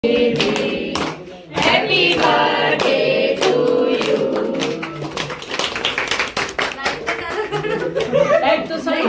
Happy birthday to you. Like to say.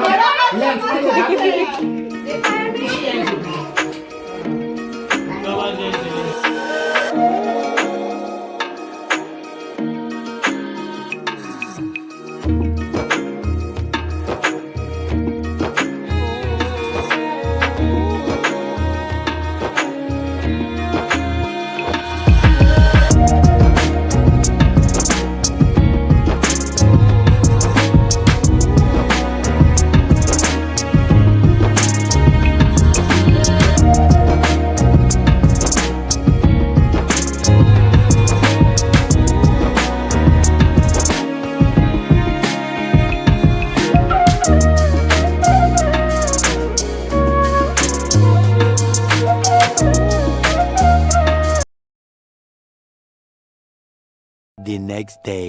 The next day.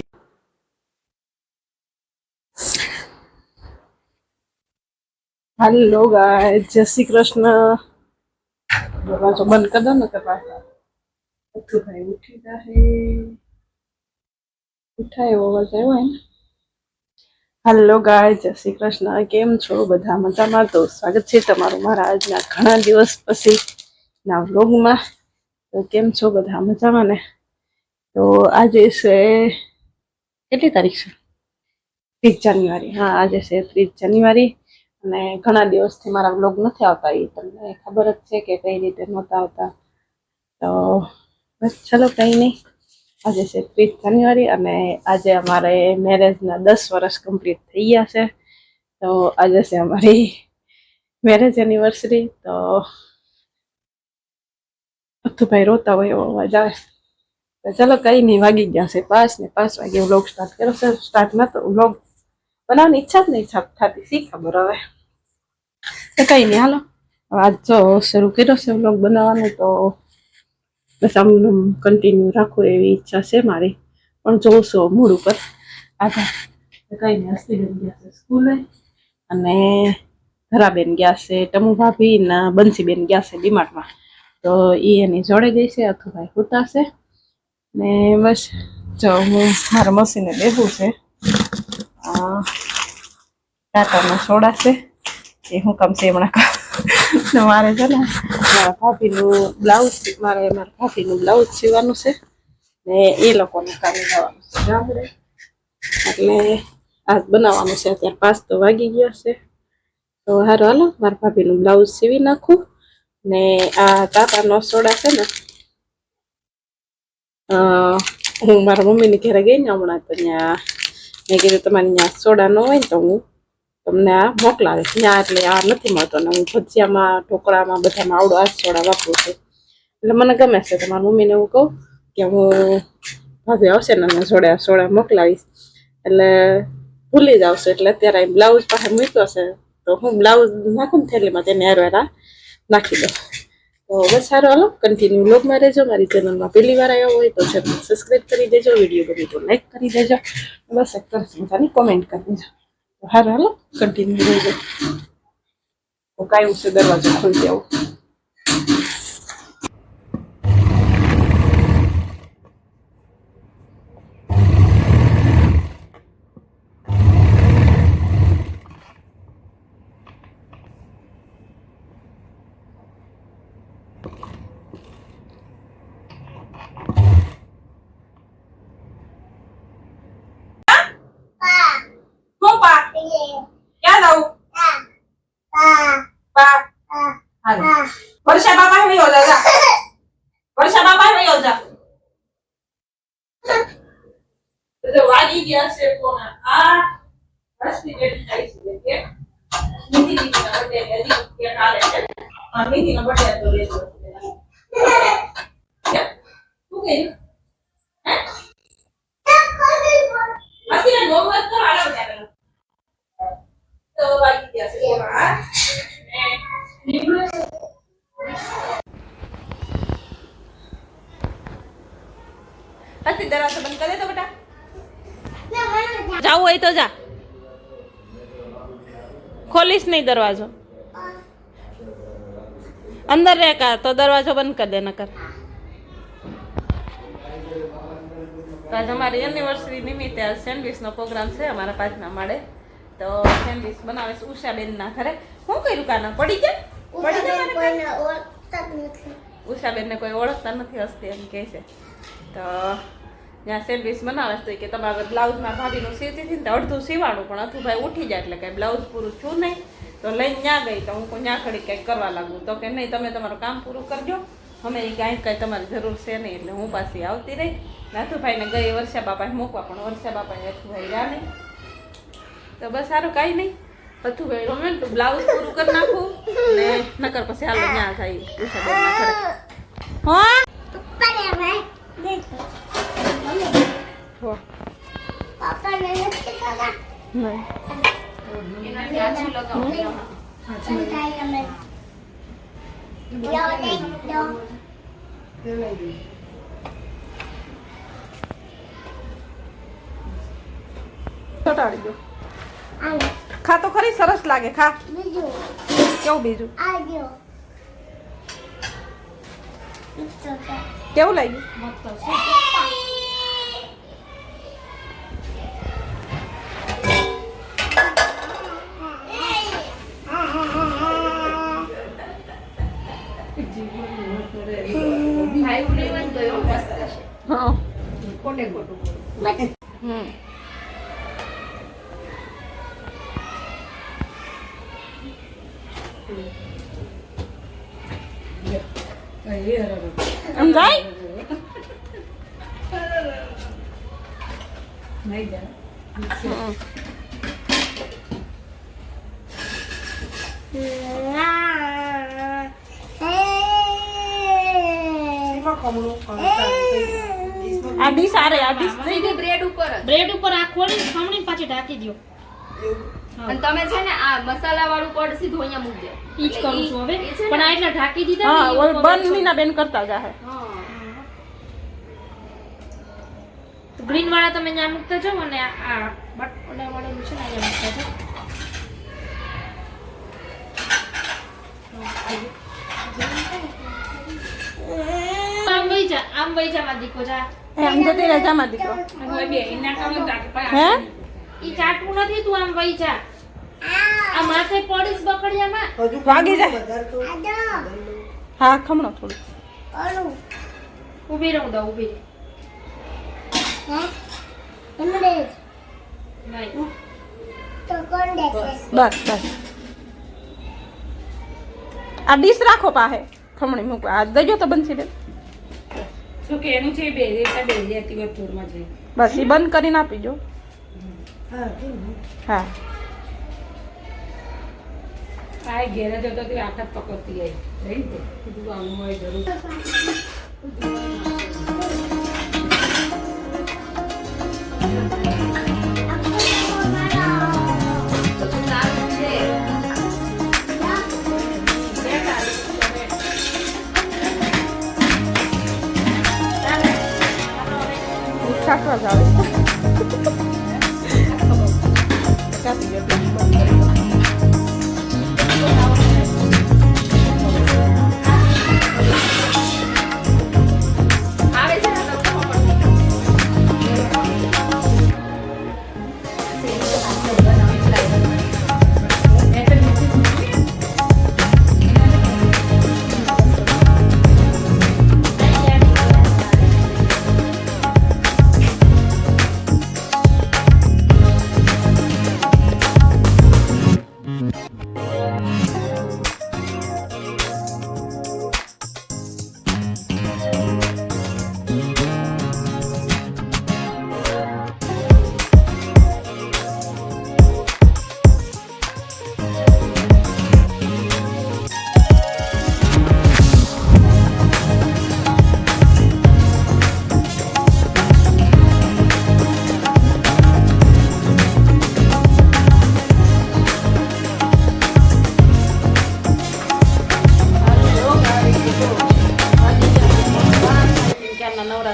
Hello guys, जय श्री कृष्ण। दरवाजो बंद कर दो ना कर तो भाई उठी जाए। उठाए वो अवाज आयो है। हेलो गाइस, जय श्री कृष्ण। केम छो बधा मजामां? तो स्वागत छे तमारुं मारा आजना घणा दिवस पछी ना व्लॉगमां। तो केम छो बधा मजामां ने? तो आज से કેટલી તારીખ છે? 30 જાન્યુઆરી। हाँ, आज से 30 જાન્યુઆરી અને ઘણા દિવસથી મારા વ્લોગ નથી આવતા। એ તમને ખબર જ છે કે કઈ રીતે નહોતા આવતા। તો બસ ચલો કંઈ નહીં, આજે છે 30 જાન્યુઆરી અને આજે અમારે મેરેજના 10 વર્ષ કમ્પ્લીટ થઈ ગયા છે। તો આજે છે અમારી મેરેજ એનિવર્સરી। તો અથુભાઈ રોતા હોય એવો અવાજ આવે। તો ચલો કંઈ નહીં, વાગી ગયા છે 5 ને 5 વાગે વ્લોગ સ્ટાર્ટ કર્યો છે। સ્ટાર્ટ નતો વ્લોગ બનાવવાની ઈચ્છા જ નહીં થતી, શી ખબર હવે। તો કંઈ નહીં, હાલો આજ જો શરૂ કર્યો છે વ્લોગ બનાવવાનું। તો બસ આમ કન્ટિન્યુ રાખું એવી ઈચ્છા છે મારી, પણ જોઉં મૂડ ઉપર આધાર। તો કંઈ નહીં, હસ્તીબેન ગયા છે સ્કૂલે અને ધરાબેન ગયા છે ટમુ ભાભી ને બંસીબેન ગયા છે ડીમાર્ટમાં। તો એ એની જોડે ગઈ છે, અથુભાઈ હોતા છે ને બસ જો હું મારા મસીને બેઠું છે। ટાટાના સોડા છે એ હું કામ છે હમણાં મારે છે ને મારા ભાભીનું બ્લાઉઝ મારા ભાભીનું બ્લાઉઝ સીવાનું છે ને એ લોકોને કામે જવાનું છે ગામડે, એટલે આજ બનાવવાનું છે। અત્યારે 5 તો વાગી ગયા છે। તો હારું હાલો મારા ભાભીનું બ્લાઉઝ સીવી નાખું ને આ ટાટાનો સોડા છે ને હું મારા મમ્મીની ઘરે ગઈ ને હમણાં, તો ત્યાં મેં કીધું તમારે ત્યાં સોડા ન હોય ને તો હું તમને આ મોકલાવીશ ત્યાં, એટલે આ નથી મળતો ને હું ભજીયામાં ઢોકળામાં બધામાં આવડો આ સોડા વાપરું છું, એટલે મને ગમે છે। તો મારા મમ્મીને હું કહું કે હું ભાભી આવશે ને એને સોડા મોકલાવીશ, એટલે ભૂલી જ આવશે। એટલે અત્યારે બ્લાઉઝ પાસે મૂક્યો છે તો હું બ્લાઉઝ નાખું ને થેલીમાં તેને હેરવેરા નાખી દઉં। તો બસ સારું હાલો કન્ટિન્યુ વ્લોગમાં રહેજો। મારી ચેનલમાં પહેલી વાર આવ્યો હોય તો ચેનલ સબસ્ક્રાઈબ કરી દેજો, વિડીયો ગમે તો લાઈક કરી દેજો, બસ એક સરસ મજાની કોમેન્ટ કરી દેજો। તો હારું હાલો કન્ટિન્યુ રહેજો। તો કાંઈ છે દરવાજો ખોલી આવું। ક્યાં જાઉં? વર્ષા બાપા વયો જા, વર્ષા બાપા વયો જા। તો વાગી ગયા છે કોના આ હસ્તી બેઠી થાય છે કે નીતિ દીકરા બર્થડે હજી કે કાલે છે। આ નીતિનો બર્થડે તો લેજો શું કે હે હસ્તી ને મોહમ્મદ તો આલો ત્યાં તો વાગી ગયા છે કોના हस्ती दरवाजा बंद कर दे तो बेटा, जाओ वही तो जा, खोलिस नहीं दरवाजो, अंदर रह का तो दरवाजा बंद कर दे, न कर। તો આજ અમારી એનિવર્સરી નિમિત્તે આજ સેન્ડવિચનો પ્રોગ્રામ છે અમારા પાછના માળે. તો સેન્ડવિચ બનાવે છે ઉષાબેનના ઘરે. શું કર્યું કાના? પડી ગયા? ઉષાબેનને કોઈ ઓળખતા નથી હસતી એમ કહે છે. તો ત્યાં સેન્ડવિચ બનાવે છે કે તમારે બ્લાઉઝમાં ભાભીનું સીવતી હતી ને તો અડધું સીવાડું, પણ અથુભાઈ ઉઠી જાય એટલે કંઈ બ્લાઉઝ પૂરું છું નહીં. તો લઈને ત્યાં ગઈ તો હું ત્યાં ઘડી કંઈક કરવા લાગું. તો કે નહીં, તમે તમારું કામ પૂરું કરજો, અમે કાંઈ તમારી જરૂર છે નહીં. એટલે હું પાછી આવતી રહી. નાથુભાઈને ગઈ વર્ષા બાપાએ મૂકવા, પણ વર્ષા બાપાએ અથુભાઈ રહ્યા નહીં. તો બસ સારું, કાંઈ નહીં. અથુભાઈ રમે ને તો બ્લાઉઝ પૂરું કરી નાખું ને નકર પછી હાલો ત્યાં જાય ઉષાબેનના ઘરે. હા ચોટાડી દો. ખા તો ખરી, સરસ લાગે. ખા. કેવું બીજું? કેવું લાગ્યું? હા. આમ જાય આ ડીશ આરે આ ડીશ સીધી બ્રેડ ઉપર આ ખોલી ખમણી પાછી ઢાંકી દો. અને તમે છે ને આ મસાલા વાળું પડ સીધું અહીંયા મૂકી દે. ઈ જ કરું છું હવે, પણ આ એટલા ઢાંકી દીધા હા ને ઓલ બન મીના બેન કરતા જાહે. તો ગ્રીન વાળા તમે અહીંયા મૂકતા જાઓ અને આ બટન વાળું છે ને અહીંયા મૂકતા જાઓ. આમ વઈ જા માં દીકો જા. એમ જતી રહે જામાં દીકરો. હે ઈ ચાટવું નથી, તું આમ વઈ જા. આ માથે પડીશ બકડિયામાં. વાગી જાય. હા ખમણો થોડું. ઊભી રહું દઉં, ઊભી નહીં. બસ બસ આ ડીશ રાખો પાસે ખમણી મૂકો. આ દજો તો બનશે બેન. શું કે એનું છે બે રેતા બે રેતી વતુરમાં છે. બસ એ બંધ કરીને આપી જો. હા આ ઘેરે જતો તો આખા પકડતી આવી રહી ને કીધું આનું હોય જરૂર. છાંટવા જ આવે. કાપી દે બંધ કરી દો. આવે છે ને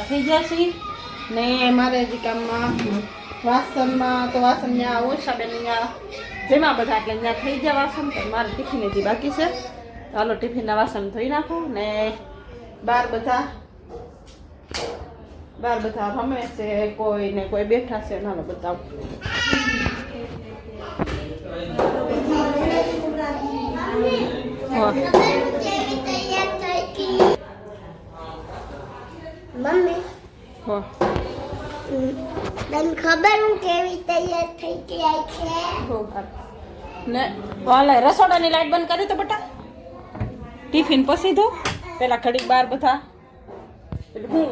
થઈ ગયા છે ને મારે હજી કામમાં વાસણમાં તો વાસણ ત્યાં ઓછાબેન ત્યાં જેમાં બધા એટલે ત્યાં થઈ ગયા વાસણ. તો મારે ટિફિન હજી બાકી છે. તો હાલો ટિફિનના વાસણ ધોઈ નાખું ને બહાર બધા બાર બધા રમે છે, કોઈ ને કોઈ બેઠા છે. નાનો બતાવું. મમ્મી હો તને ખબર હું કેવી તૈયાર થઈ ગઈ છે? ને વાલે રસોડાની લાઈટ બંધ કરી તો બટા. ટિફિન પછી તો પેલા ઘડીક બાર બધા હું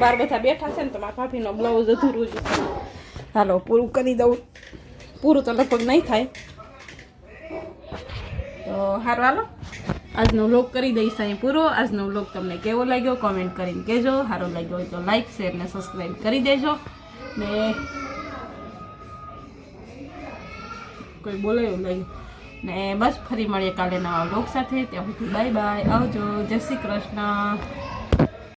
બાર બધા બેઠા છે ને તો મારા ભાભીનો બ્લાઉઝ અધૂરું જ છે. હાલો પૂરું કરી દઉં. પૂરું તો લગભગ નહીં થાય તો સારું. હાલો આજનો વ્લોગ કરી દઈશ અહીં પૂરો. આજનો વ્લોગ તમને કેવો લાગ્યો કોમેન્ટ કરીને કહેજો. સારો લાગ્યો હોય તો લાઈક શેર ને સબસ્ક્રાઈબ કરી દેજો. ને કોઈ બોલે એવું લાગ્યું ને બસ ફરી મળીએ કાલે નવા વ્લોગ સાથે. ત્યાં સુધી બાય બાય, આવજો, જય શ્રી કૃષ્ણ.